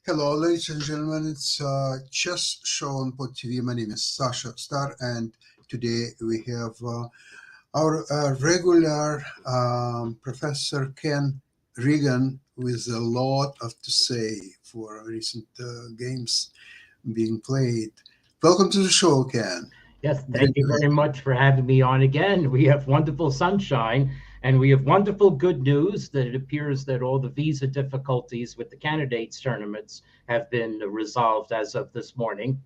Hello, ladies and gentlemen. It's Chess Show on Pod TV. My name is Sasha Star, and today we have our regular Professor Ken Regan with a lot of to say for recent games being played. Welcome to the show, Ken. Yes, Great thank you very much for having me on again. We have wonderful sunshine and we have wonderful good news that it appears that all the visa difficulties with the candidates tournaments have been resolved as of this morning.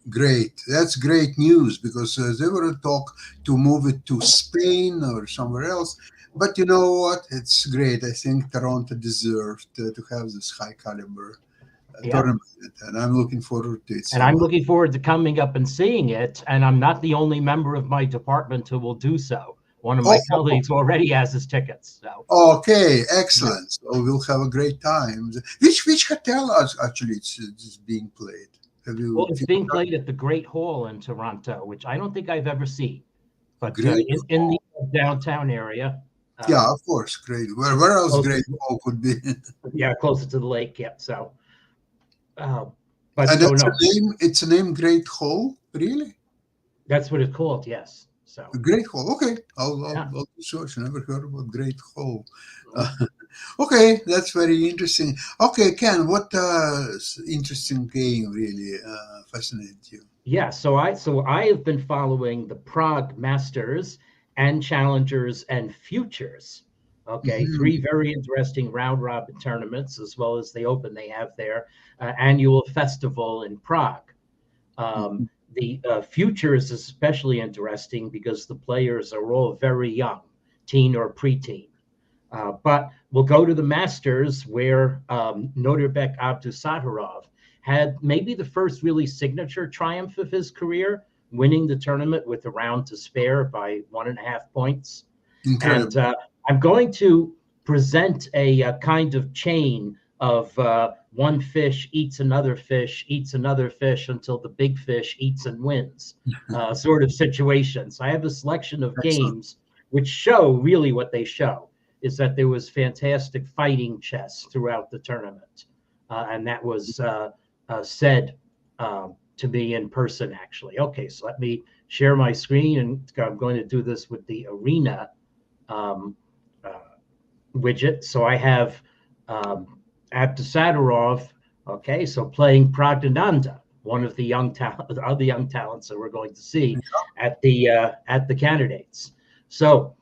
Great. That's great news because they were talk to move it to Spain or somewhere else. But you know what? It's great. I think Toronto deserved to have this high caliber Yeah. tournament, and I'm looking forward to it And so I'm much. looking forward to coming up and seeing it. And I'm not the only member of my department who will do so. One of my Oh, colleagues already has his tickets. So, okay, yeah. excellent. So we'll have a great time. Which hotel actually it's being played? Have Well, you it's figured being out? played at the Great Hall in Toronto, which I don't think I've ever seen, but Great in the Hall. downtown area. Yeah, Um, of course, great. Where else closer, Great Hall could be? yeah, closer to the lake. Yeah. So, uh, but And so that's a no, name. It's a name, Great Hall. Really? that's what it's called. Yes. So, Great Hall. Okay, yeah. I'll do search. I never heard about Great Hall. Mhm. Okay, that's very interesting. Okay, Ken, what interesting game really fascinates you? Yeah. So I have been following the Prague Masters and Challengers and Futures. Okay, three Hmm. very interesting round robin tournaments, as well as the Open they have there, annual festival in Prague. Um, the Futures is especially interesting because the players are all very young, teen or preteen. But we'll go to the Masters where Norbek Abdusattorov had maybe the first really signature triumph of his career, winning the tournament with a round to spare by 1.5 points. And Incredible. I'm going to present a kind of chain of one fish eats another fish until the big fish eats and wins sort of situation. So I have a selection of Excellent. games which show really what they show is that there was fantastic fighting chess throughout the tournament. And that was said to me in person, actually. Okay, so let me share my screen, and I'm going to do this with the arena um, uh, widget. So I have Abdusadorov, okay, so playing Pragdananda, one of the young talents that we're going to see at the candidates. So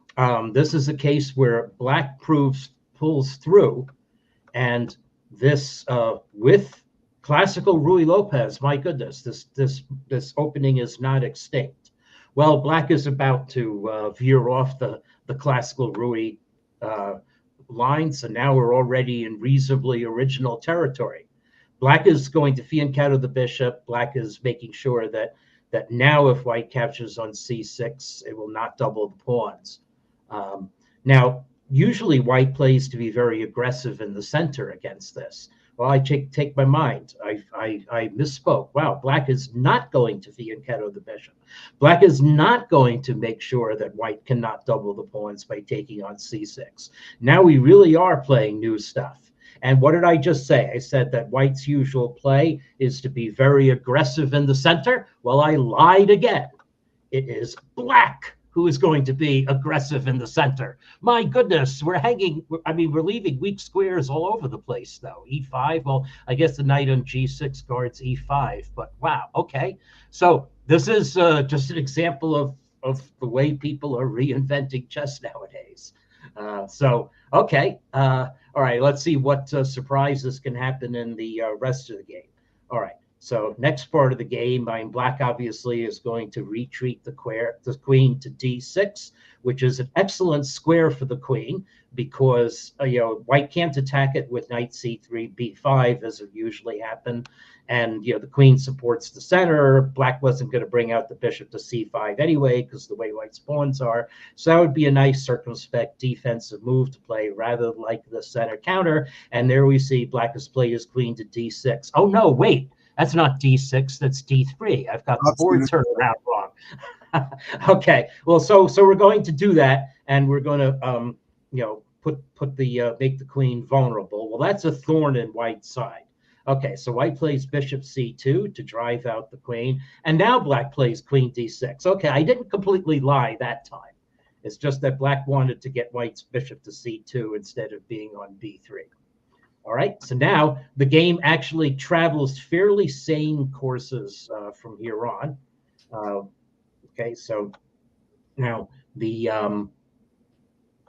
this is a case where Black pulls through, and this with classical Rui Lopez. My goodness, this opening is not extinct. Well, Black is about to veer off the classical Rui uh, lines, and now we're already in reasonably original territory. Black is going to fianchetto the bishop. Black is making sure that now if White captures on c6, it will not double the pawns. Um, Now, usually White plays to be very aggressive in the center against this. Well, I take my mind. I misspoke. Wow, Black is not going to fianchetto the bishop. Black is not going to make sure that White cannot double the pawns by taking on c6. Now we really are playing new stuff. And what did I just say? I said that White's usual play is to be very aggressive in the center. Well, I lied again. It is Black who is going to be aggressive in the center. My goodness, we're leaving weak squares all over the place, though. E5, well, I guess the knight on G6 guards E5, but wow, okay. So this is just an example of the way people are reinventing chess nowadays. Okay. All right, let's see what surprises can happen in the rest of the game. All right. So next part of the game, I mean, Black obviously is going to retreat the queen to d6, which is an excellent square for the queen because White can't attack it with knight c3, b5 as it usually happened, and the queen supports the center. Black wasn't going to bring out the bishop to c5 anyway because the way White's pawns are. So that would be a nice circumspect defensive move to play rather like the center counter. And there we see Black has played his queen to d6. Oh no, wait. That's not D6, that's D3. I've got the board Absolutely. turned around wrong. Okay, well, so we're going to do that, and we're going to put the make the queen vulnerable. Well, that's a thorn in White's side. Okay, so white plays bishop c2 to drive out the queen, and now black plays queen d6. Okay, I didn't completely lie that time. It's just that black wanted to get white's bishop to c2 instead of being on b3. All right, so now the game actually travels fairly sane courses from here on. Okay, so now the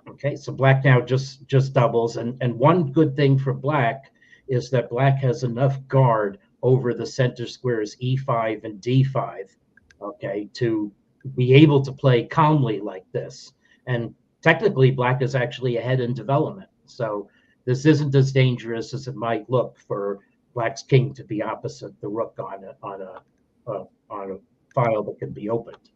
okay, so black now just doubles, and one good thing for black is that black has enough guard over the center squares e5 and d5, okay, to be able to play calmly like this. And technically, black is actually ahead in development, so this isn't as dangerous as it might look for black's king to be opposite the rook on a file that can be opened.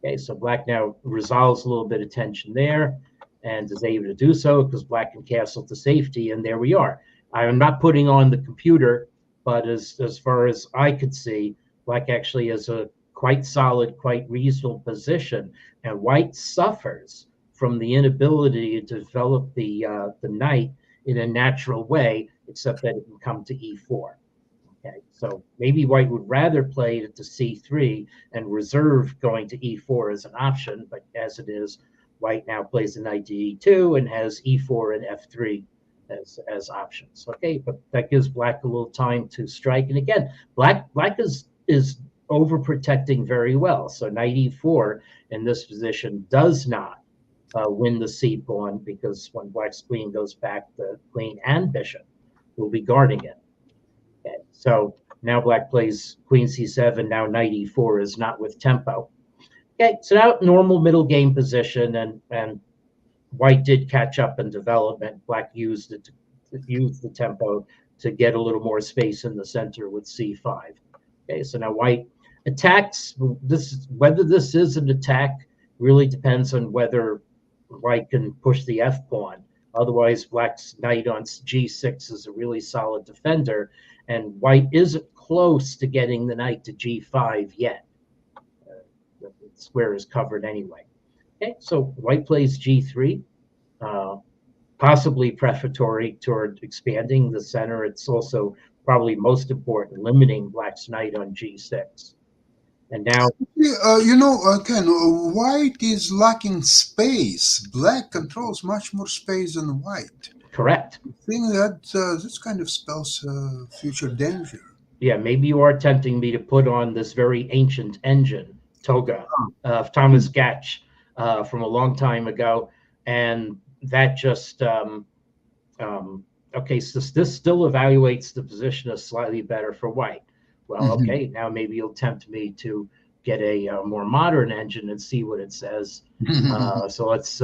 Okay, so black now resolves a little bit of tension there and is able to do so because black can castle to safety, and there we are. I'm not putting on the computer, but as far as I could see, black actually has a quite solid, quite reasonable position, and white suffers from the inability to develop the knight in a natural way, except that it can come to e4. Okay, so maybe white would rather play it to c3 and reserve going to e4 as an option, but as it is, white now plays the knight to e2 and has e4 and f3 as options. Okay, but that gives black a little time to strike. And again, black is overprotecting very well. So knight e4 in this position does not win the c pawn, because when black's queen goes back, the queen and bishop will be guarding it. Okay, so now black plays queen c7. Now knight e4 is not with tempo. Okay, so now normal middle game position, and white did catch up in development. Black used it to use the tempo to get a little more space in the center with c5. Okay, so now white attacks. Whether this is an attack really depends on whether white can push the f pawn. Otherwise, black's knight on g6 is a really solid defender, and white isn't close to getting the knight to g5 yet. The square is covered anyway. Okay, so white plays g3, possibly prefatory toward expanding the center. It's also probably most important, limiting black's knight on g6. And now, Ken, white is lacking space. Black controls much more space than white. correct. I think that this kind of spells future danger. Yeah, maybe you are tempting me to put on this very ancient engine, Toga, of Thomas Gatch from a long time ago. And that just, okay, so this still evaluates the position as slightly better for white. Well, okay, now maybe you'll tempt me to get a more modern engine and see what it says. So let's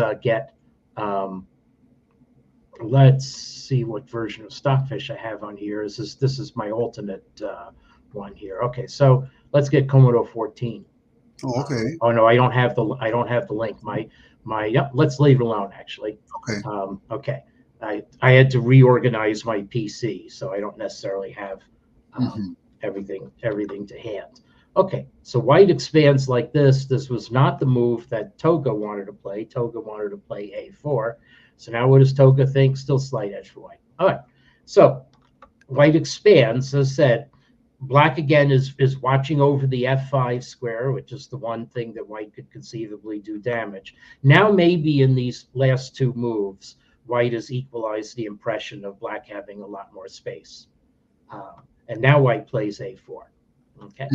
let's see what version of Stockfish I have on here. This is my alternate one here. Okay, so let's get Commodore 14. Oh, okay. Oh no, I don't have the link. Yep. Let's leave it alone. Actually. Okay. Okay. I had to reorganize my PC, so I don't necessarily have everything to hand. Okay, so white expands like this. This was not the move that Toga wanted to play. Toga wanted to play a4. So now what does Toga think? Still slight edge for white. All right, so white expands. As said, black again is watching over the f5 square, which is the one thing that white could conceivably do damage. Now maybe in these last two moves, white has equalized the impression of black having a lot more space. And now white plays a4. Okay.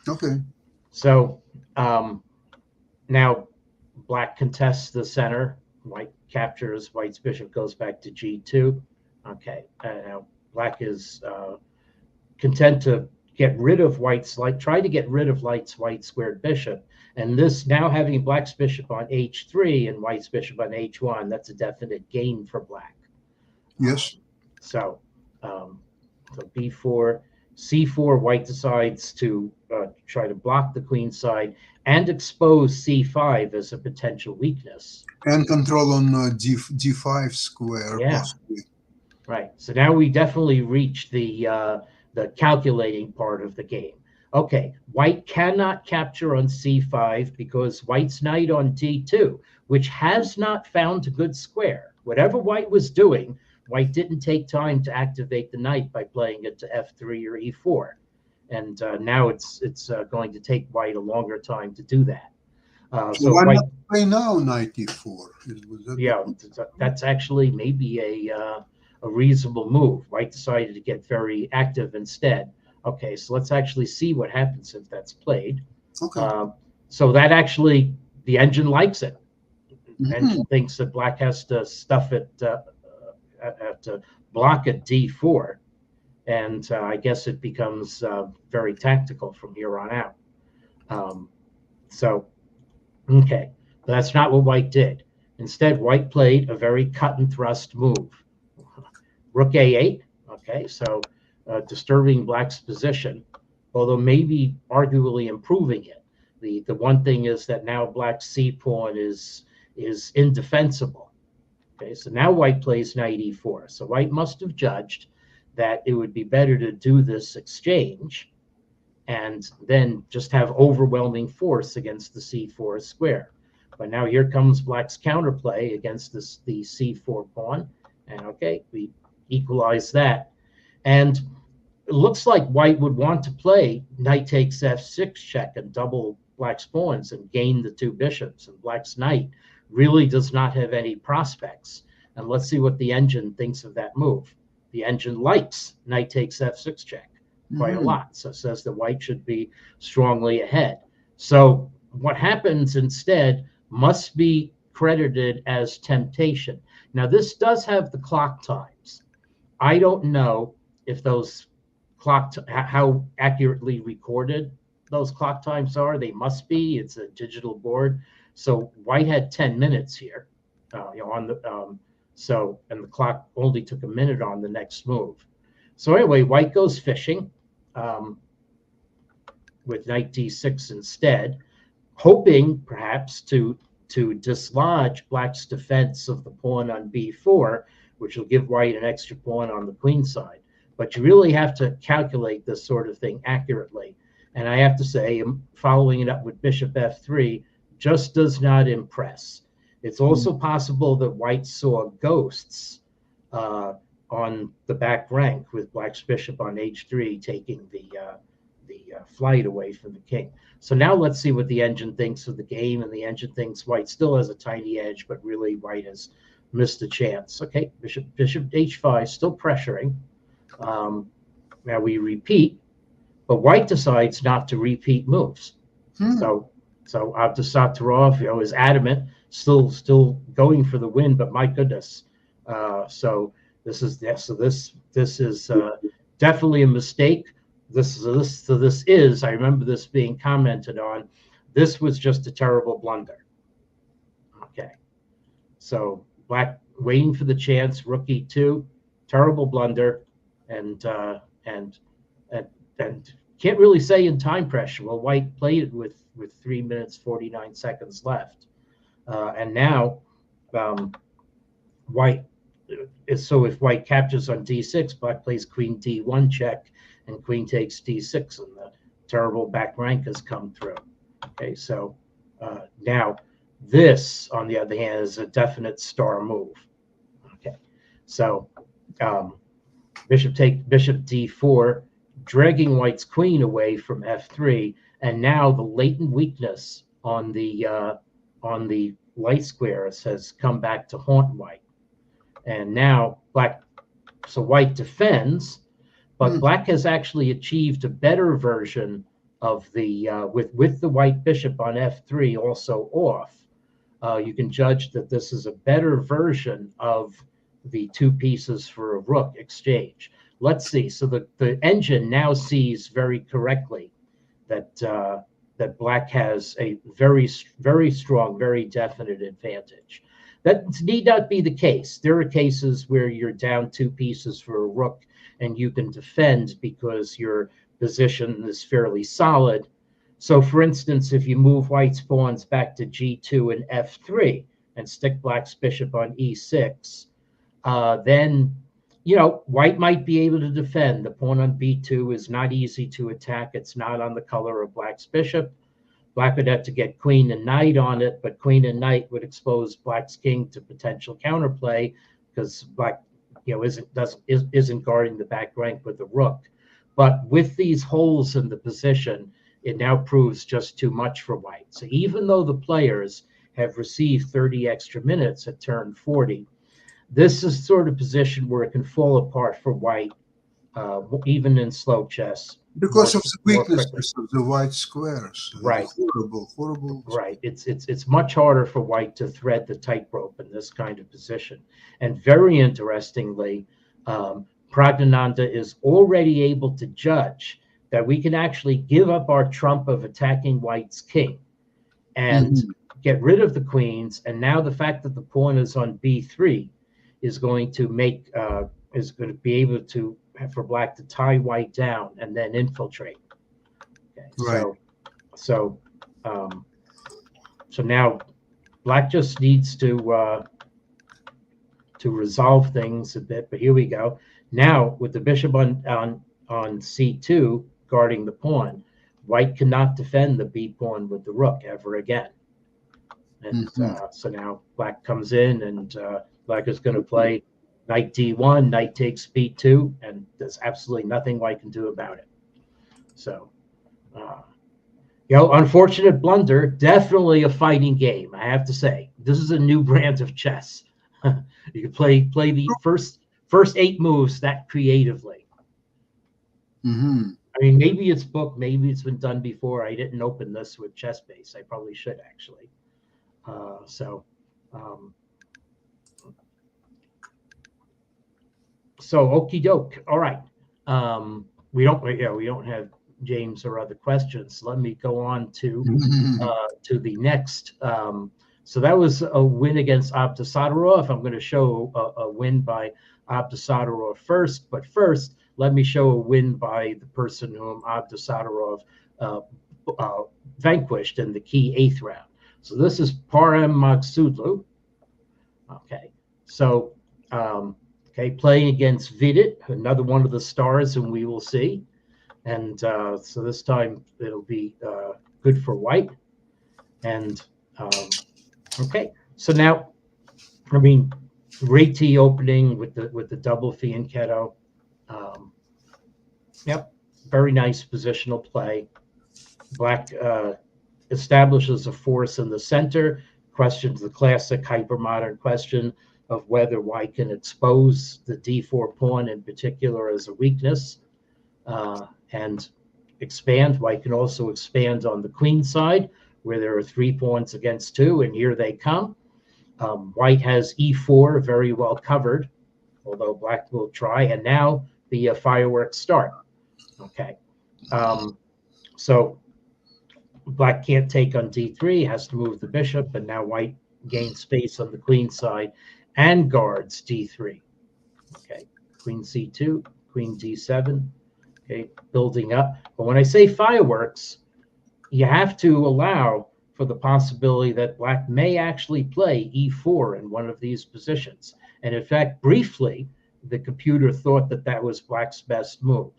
Okay. So now black contests the center. White captures. White's bishop goes back to g2. Okay. Now black is content to get rid of white's try to get rid of white's squared bishop. And this now having black's bishop on h3 and white's bishop on h1, that's a definite gain for black. Yes. So b4, c4, white decides to try to block the queen side and expose c5 as a potential weakness. And control on d5 square, Yeah. possibly. Right. So now we definitely reach the calculating part of the game. Okay, white cannot capture on c5 because white's knight on d2, which has not found a good square. Whatever white was doing white didn't take time to activate the knight by playing it to f3 or e4. And now it's going to take white a longer time to do that. So So why white, not play now knight e4? yeah, that's actually maybe a reasonable move. White decided to get very active instead. Okay, so let's actually see what happens if that's played. Okay. So that actually, the engine likes it. Mhm. Engine thinks that black has to stuff it, to block at d4. And I guess it becomes very tactical from here on out. So, okay, but that's not what white did. Instead, white played a very cut and thrust move. Rook a8, okay, so disturbing black's position, although maybe arguably improving it. The one thing is that now black's c pawn is indefensible. Okay, so now white plays knight e4. So white must have judged that it would be better to do this exchange and then just have overwhelming force against the c4 square. But now here comes black's counterplay against the c4 pawn. And okay, we equalize that. And it looks like white would want to play knight takes f6 check and double black's pawns and gain the two bishops. And black's knight really does not have any prospects. And let's see what the engine thinks of that move. The engine likes knight takes f6 check quite a lot. So it says that white should be strongly ahead. So what happens instead must be credited as temptation. Now, this does have the clock times. I don't know if those how accurately recorded those clock times are. They must be. It's a digital board. So white had 10 minutes here, on the so, and the clock only took a minute on the next move. So anyway, white goes fishing with knight d6 instead, hoping perhaps to dislodge black's defense of the pawn on b4, which will give white an extra pawn on the queen side. But you really have to calculate this sort of thing accurately. And I have to say, following it up with bishop f3 just does not impress. It's also possible that white saw ghosts on the back rank with black's bishop on h3 taking the flight away from the king. So now let's see what the engine thinks of the game. And the engine thinks white still has a tiny edge, but really white has missed a chance. Okay, bishop h5, still pressuring. Now we repeat, but white decides not to repeat moves. So Avdesattorov, is adamant, still going for the win. But my goodness, so this is definitely a mistake. This is, I remember this being commented on. This was just a terrible blunder. Okay, so black waiting for the chance, rook e2, terrible blunder, and can't really say in time pressure. Well, white played it with 3 minutes 49 seconds left, and now white is, so if white captures on d6, black plays queen d1 check, and queen takes d6, and the terrible back rank has come through. Okay, so now this, on the other hand, is a definite star move. Okay, so bishop d4, dragging white's queen away from f3, and now the latent weakness on the light squares has come back to haunt white. And now white defends, but black has actually achieved a better version of the with the white bishop on f3 also off. You can judge that this is a better version of the two pieces for a rook exchange. Let's see. So the engine now sees very correctly that that black has a very, very strong, very definite advantage. That need not be the case. There are cases where you're down two pieces for a rook and you can defend because your position is fairly solid. So, for instance, if you move white's pawns back to g2 and f3 and stick black's bishop on e6, then white might be able to defend. The pawn on b2 is not easy to attack. It's not on the color of black's bishop. Black would have to get queen and knight on it, but queen and knight would expose black's king to potential counterplay because black isn't guarding the back rank with the rook. But with these holes in the position, it now proves just too much for white. So even though the players have received 30 extra minutes at turn 40, this is sort of position where it can fall apart for white, even in slow chess. Because of the weaknesses of the white squares. Right. Horrible. Right. It's much harder for white to thread the tightrope in this kind of position. And very interestingly, Praggnanandhaa is already able to judge that we can actually give up our trump of attacking white's king and get rid of the queens. And now the fact that the pawn is on b3 is going to be able to for black to tie white down and then infiltrate. Okay. Right. So now black just needs to resolve things a bit. But here we go. Now with the bishop on c2 guarding the pawn, white cannot defend the b pawn with the rook ever again. And so now black comes in, and black is going to play knight d1, knight takes b2, and there's absolutely nothing white can do about it. So, unfortunate blunder. Definitely a fighting game, I have to say. This is a new brand of chess. You can play the first 8 moves that creatively. I mean, maybe it's booked, maybe it's been done before. I didn't open this with ChessBase. I probably should actually. So okie doke. All right. We don't have James or other questions. Let me go on to the next. So that was a win against Abdusatorov. I'm going to show a win by Abdusatorov first, but first let me show a win by the person whom Abdusatorov vanquished in the key 8th round. So this is Parham Maghsoodloo. Okay, so playing against Vidit, another one of the stars whom we will see, and so this time it'll be good for white. And okay, so now, I mean, Reti opening with the double fianchetto. Yep, very nice positional play. Black establishes a force in the center, questions the classic hypermodern question of whether white can expose the d4 pawn in particular as a weakness and expand. White can also expand on the queen side where there are 3 pawns against 2, and here they come. White has e4 very well covered, although black will try, and now the fireworks start. Okay, so black can't take on d3, has to move the bishop, and now white gains space on the queen side and guards d3. Okay, queen c2, queen d7. Okay, building up. But when I say fireworks, you have to allow for the possibility that black may actually play e4 in one of these positions. And in fact, briefly, the computer thought that that was black's best move.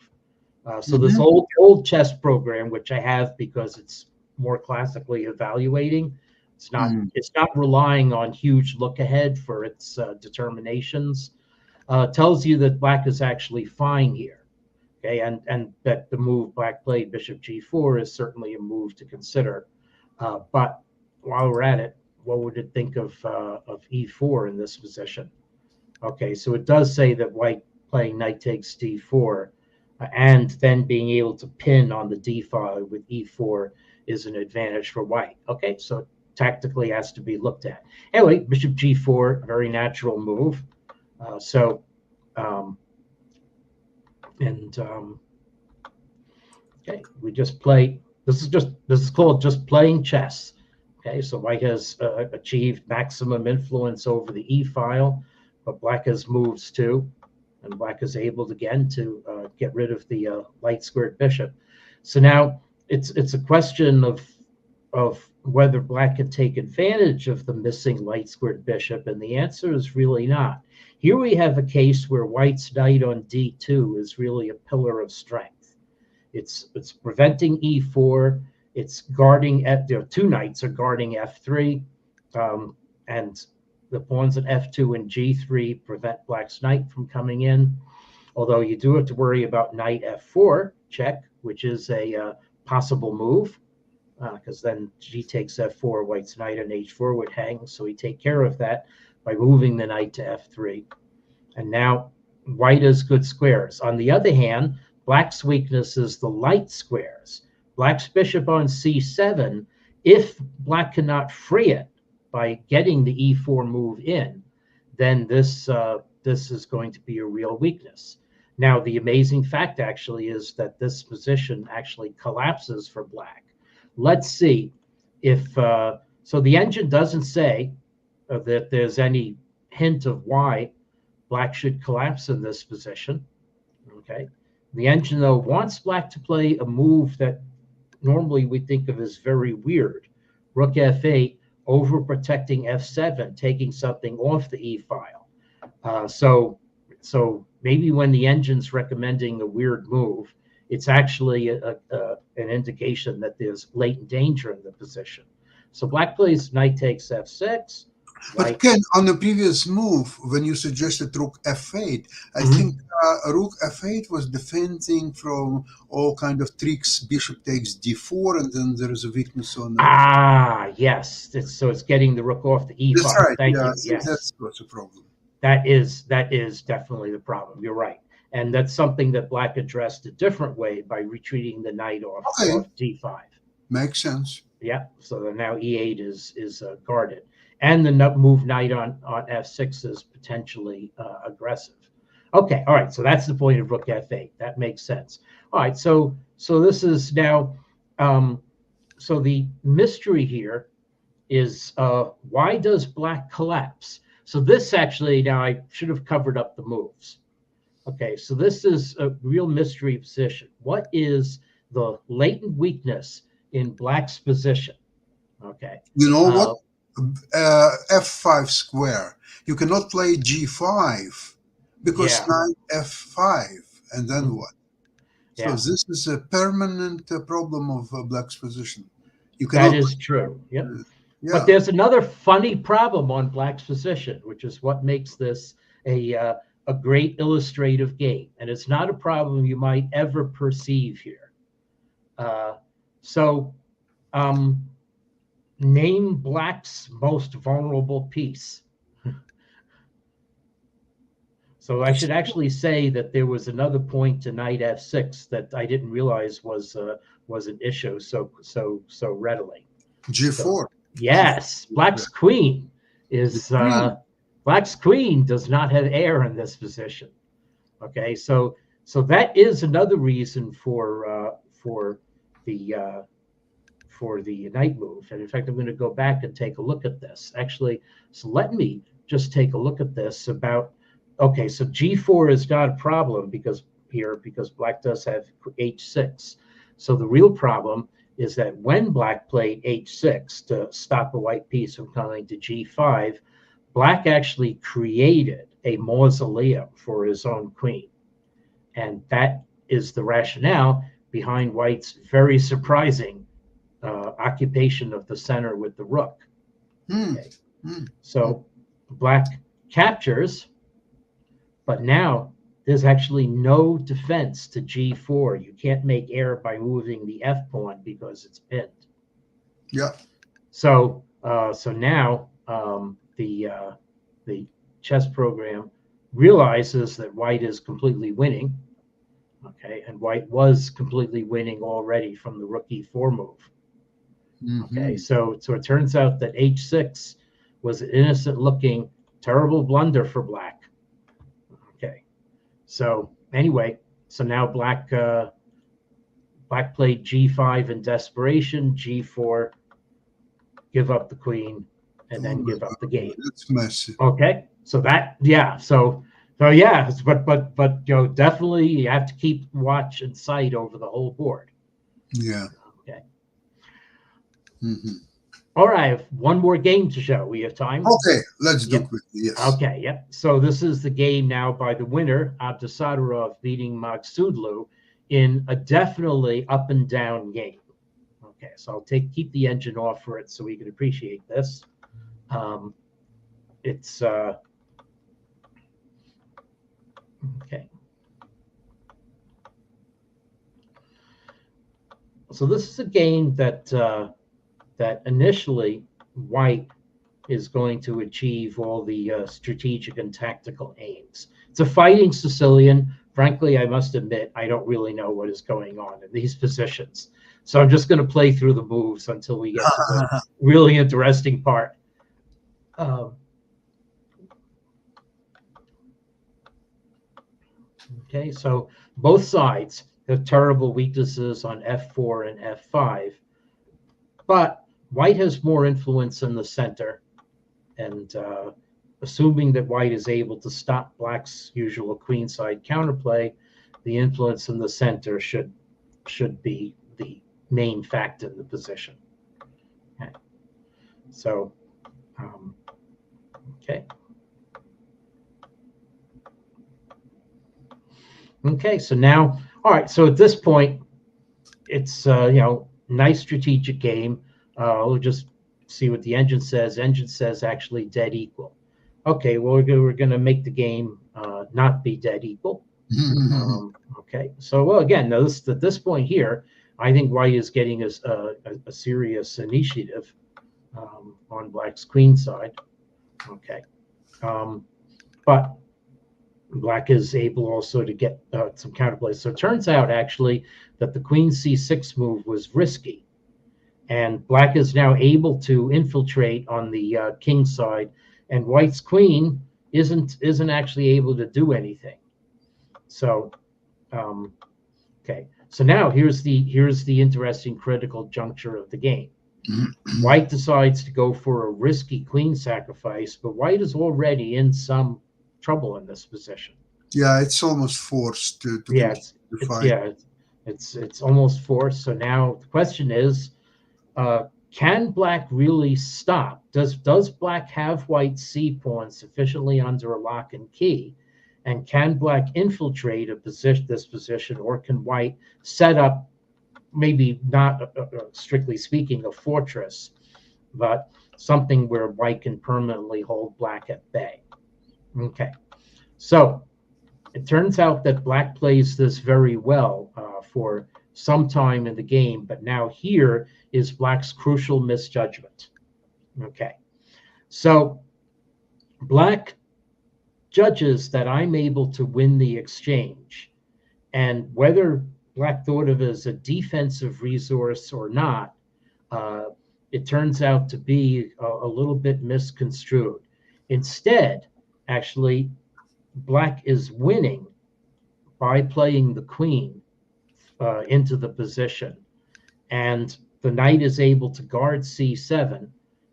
So this old chess program, which I have because it's more classically evaluating, it's not relying on huge look ahead for its determinations, tells you that black is actually fine here. Okay, and that the move black played, bishop g4, is certainly a move to consider. But while we're at it, what would it think of e4 in this position? Okay, so it does say that white playing knight takes d4, and then being able to pin on the d file with e4 is an advantage for white. Okay, so tactically has to be looked at. Anyway, bishop g4, very natural move. Okay, we just play. This is called just playing chess. Okay, so white has achieved maximum influence over the e file, but black has moves too, and black is able again to get rid of the light squared bishop. So now it's a question of whether black can take advantage of the missing light squared bishop, and the answer is really not. Here we have a case where white's knight on d2 is really a pillar of strength. It's preventing e4. It's guarding 2 knights are guarding f3, and the pawns at f2 and g3 prevent black's knight from coming in. Although you do have to worry about knight f4 check, which is a possible move, because then g takes f4, white's knight on h4 would hang. So we take care of that by moving the knight to f3. And now white has good squares. On the other hand, black's weakness is the light squares. Black's bishop on c7, if black cannot free it by getting the e4 move in, then this is going to be a real weakness. Now, the amazing fact actually is that this position actually collapses for black. Let's see if, so the engine doesn't say that there's any hint of why black should collapse in this position, okay? The engine, though, wants black to play a move that normally we think of as very weird. Rook f8, overprotecting f7, taking something off the e file. So maybe when the engine's recommending a weird move, it's actually an indication that there's latent danger in the position. So black plays knight takes f6. But Ken, on the previous move, when you suggested rook f8, I think rook f8 was defending from all kind of tricks. Bishop takes d4, and then there is a weakness on. Yes. So it's getting the rook off the e file. That's right. Thank yeah, you. Yes, that's what's the problem. That is definitely the problem. You're right, and that's something that black addressed a different way by retreating the knight off d5. Makes sense. Yeah. So now e8 is guarded. And the move knight on f6 is potentially aggressive. Okay, all right. So that's the point of rook f8. That makes sense. All right. So this is now. So the mystery here is why does black collapse? So this actually, now I should have covered up the moves. Okay. So this is a real mystery position. What is the latent weakness in black's position? Okay. You know what? F5 square. You cannot play G5 because knight F5, and then what? So this is a permanent problem of black's position. You cannot. That is true. Yep. But there's another funny problem on black's position, which is what makes this a great illustrative game, and it's not a problem you might ever perceive here. Name black's most vulnerable piece. So I should actually say that there was another point to knight f6 that I didn't realize was an issue so readily. G4. So, yes, black's queen is black's queen does not have heir in this position. Okay, so that is another reason for the knight move. And in fact, I'm going to go back and take a look at this. Actually, so let me just take a look at this about, okay, so g4 is not a problem because black does have h6. So the real problem is that when black played h6 to stop a white piece from coming to g5, black actually created a mausoleum for his own queen. And that is the rationale behind white's very surprising occupation of the center with the rook. Okay. So black captures, but now there's actually no defense to g4. You can't make heir by moving the f pawn because it's pinned. Yeah. So now the chess program realizes that white is completely winning. Okay, and white was completely winning already from the rook e4 move. Okay, so it turns out that h6 was an innocent-looking, terrible blunder for black. Okay, so anyway, so now black played g5 in desperation, g4, give up the queen, and then give up the game. That's messy. Okay, so that but you know, definitely you have to keep watch and sight over the whole board. Yeah. Okay. All right, I have one more game to show. We have time. Okay, let's do quickly. Yes. Okay. Yep. So this is the game now by the winner, Abdusatorov, beating Magsudlu in a definitely up and down game. Okay, so I'll keep the engine off for it so we can appreciate this. it's okay. So this is a game that that initially white is going to achieve all the strategic and tactical aims. It's a fighting Sicilian. Frankly, I must admit, I don't really know what is going on in these positions. So I'm just going to play through the moves until we get to the really interesting part. Okay, so both sides have terrible weaknesses on f4 and f5, but white has more influence in the center, and assuming that white is able to stop black's usual queenside counterplay, the influence in the center should be the main factor in the position. Okay. So, okay. Okay, so now, all right, so at this point, it's, nice strategic game. We'll just see what the engine says. Engine says actually dead equal. Okay, well, we're going to make the game not be dead equal. Okay, so, well, again, notice at this point here, I think white is getting a serious initiative on black's queen side. Okay, but black is able also to get some counterplays. So it turns out actually that the queen c6 move was risky, and black is now able to infiltrate on the king side, and white's queen isn't actually able to do anything. So, okay. So now here's the interesting critical juncture of the game. White decides to go for a risky queen sacrifice, but white is already in some trouble in this position. Yeah, it's almost forced to fight. It's almost forced. So now the question is, can black really stop? Does black have white's c pawn sufficiently under a lock and key? And can black infiltrate this position, or can white set up, maybe not strictly speaking, a fortress, but something where white can permanently hold black at bay? Okay, so it turns out that black plays this very well for some time in the game, but now here is black's crucial misjudgment. Okay, so black judges that I'm able to win the exchange, and whether black thought of it as a defensive resource or not, it turns out to be a little bit misconstrued. Instead, actually, black is winning by playing the queen into the position, and the knight is able to guard c7,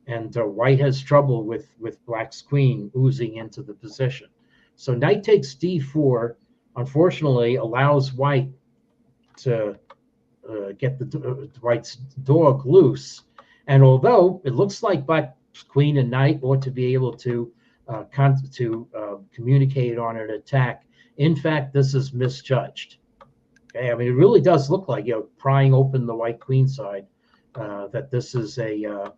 and white has trouble with black's queen oozing into the position. So knight takes d4, unfortunately, allows white to get the white's dog loose, and although it looks like black's queen and knight ought to be able to communicate on an attack, in fact, this is misjudged. Okay, I mean, it really does look like, prying open the white queen side, that this is a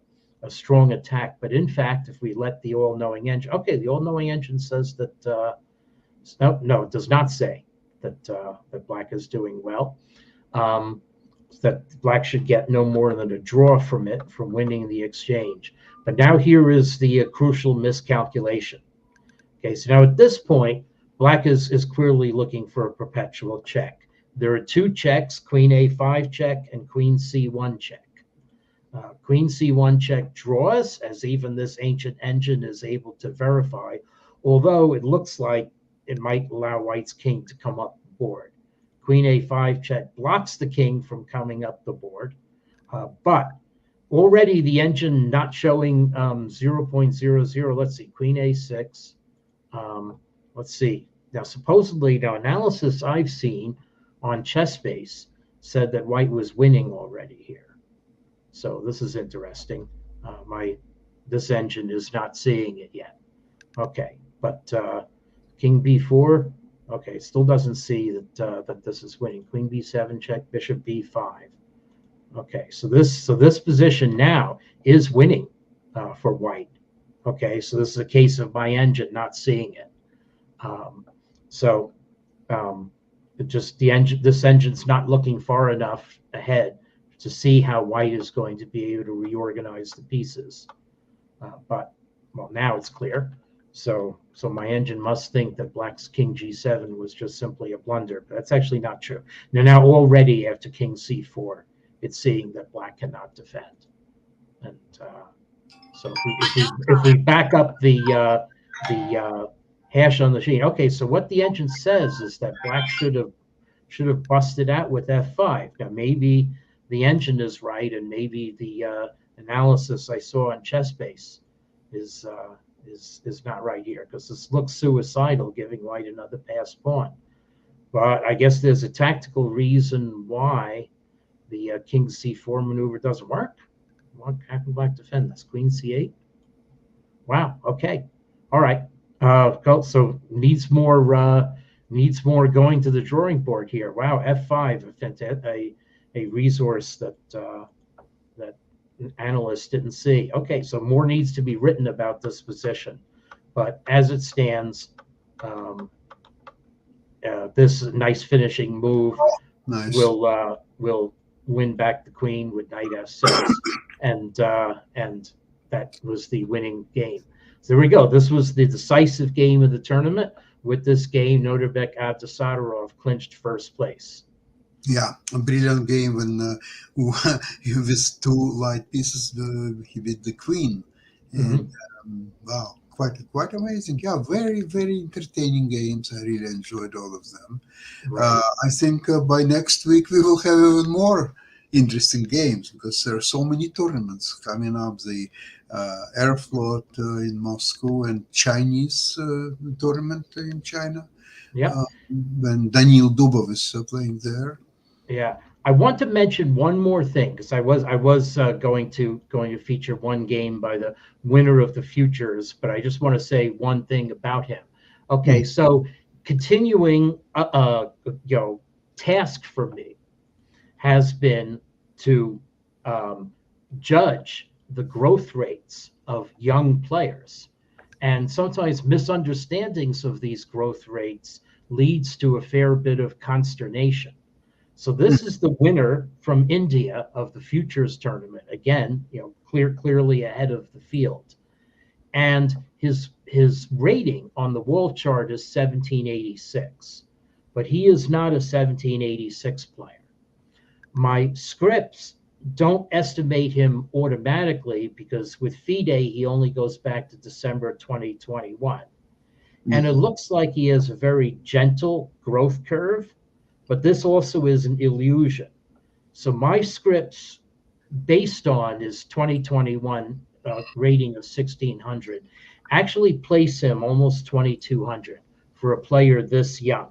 strong attack. But in fact, if we let the all-knowing engine, okay, the all-knowing engine says that, no, it does not say that that black is doing well. That black should get no more than a draw from it, from winning the exchange. But now here is the crucial miscalculation. Okay, so now at this point, black is clearly looking for a perpetual check. There are two checks, queen a5 check and queen c1 check. Queen c1 check draws, as even this ancient engine is able to verify, although it looks like it might allow white's king to come up the board. Queen a5 check blocks the king from coming up the board, but already the engine not showing 0.00. Let's see, queen a6. Let's see. Now, supposedly, now analysis I've seen on ChessBase said that white was winning already here. So this is interesting. This engine is not seeing it yet. Okay, but king b4. Okay, still doesn't see that this is winning. Queen b7 check, bishop b5. Okay, so this position now is winning for white. Okay, so this is a case of my engine not seeing it. Um, so it just this engine's not looking far enough ahead to see how white is going to be able to reorganize the pieces. But well, now it's clear. So my engine must think that black's king g7 was just simply a blunder, but that's actually not true. Now already after king c4, it's seeing that black cannot defend. And so if we back up the hash on the machine, okay. So what the engine says is that black should have busted out with f5. Now maybe the engine is right, and maybe the analysis I saw on ChessBase is not right here, because this looks suicidal, giving white another pass pawn. But I guess there's a tactical reason why the king c4 maneuver doesn't work. How can black defend this? Queen c8. Wow. Okay. All right. So needs more going to the drawing board here. Wow. f5, a resource that that analysts didn't see. Okay. So more needs to be written about this position, but as it stands, this nice finishing move will win back the queen with knight f6, and that was the winning game. So there we go. This was the decisive game of the tournament. With this game, Nodirbek Avtasadarov clinched first place. Yeah, a brilliant game when with two light pieces he beat the queen, and wow, quite amazing. Yeah, very very entertaining games. I really enjoyed all of them. Right. I think by next week we will have even more interesting games, because there are so many tournaments coming up. The Airfloat in Moscow, and Chinese tournament in China. Yeah. When Daniil Dubov is playing there. Yeah, I want to mention one more thing, because I was going to feature one game by the winner of the futures, but I just want to say one thing about him. Okay, so continuing, task for me has been to judge the growth rates of young players, and sometimes misunderstandings of these growth rates leads to a fair bit of consternation. So this is the winner from India of the futures tournament. Again, clearly ahead of the field, and his rating on the wall chart is 1786, but he is not a 1786 player. My scripts don't estimate him automatically, because with FIDE he only goes back to December 2021, and it looks like he has a very gentle growth curve. But this also is an illusion. So my scripts, based on his 2021 rating of 1600, actually place him almost 2200 for a player this young.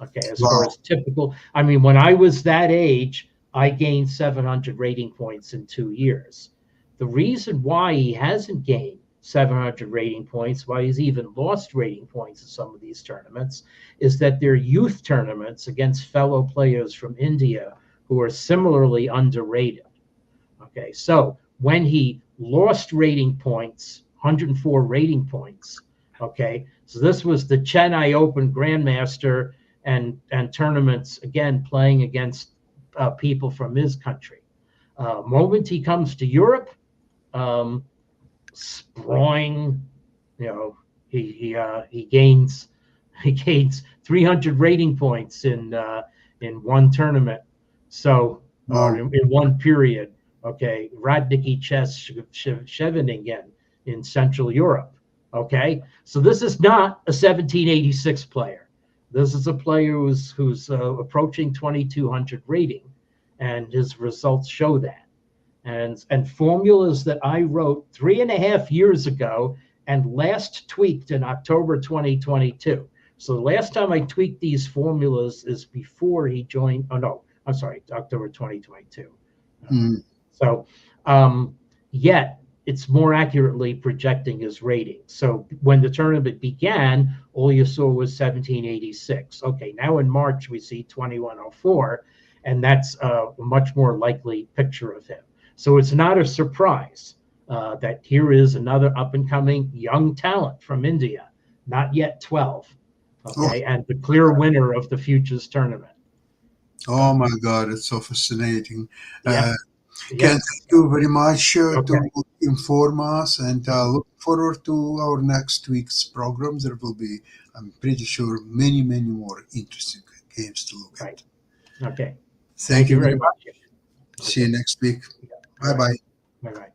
Okay, as far as typical. I mean, when I was that age, I gained 700 rating points in 2 years. The reason why he hasn't gained 700 rating points, why he's even lost rating points in some of these tournaments, is that they're youth tournaments against fellow players from India who are similarly underrated. Okay, so when he lost rating points, 104 rating points, okay, so this was the Chennai Open Grandmaster and tournaments, again, playing against people from his country. Moment he comes to Europe, Sproing, he gains 300 rating points in one tournament. So in one period, okay, Radniki Scheveningen in Central Europe. Okay, so this is not a 1786 player. This is a player who's approaching 2200 rating, and his results show that. And formulas that I wrote 3.5 years ago and last tweaked in October 2022. So the last time I tweaked these formulas is before he joined. Oh no, I'm sorry, October 2022. So yet it's more accurately projecting his rating. So when the tournament began, all you saw was 1786. Okay, now in March we see 2104, and that's a much more likely picture of him. So it's not a surprise that here is another up-and-coming young talent from India, not yet 12, okay, and the clear winner of the Futures Tournament. Oh my God, it's so fascinating. Yep. Ken, Yes. thank you very much Okay. to inform us, and look forward to our next week's program. There will be, I'm pretty sure, many, many more interesting games to look Right. at. Okay. Thank you very very much. much. See you next week. All Bye right. bye. Bye-bye.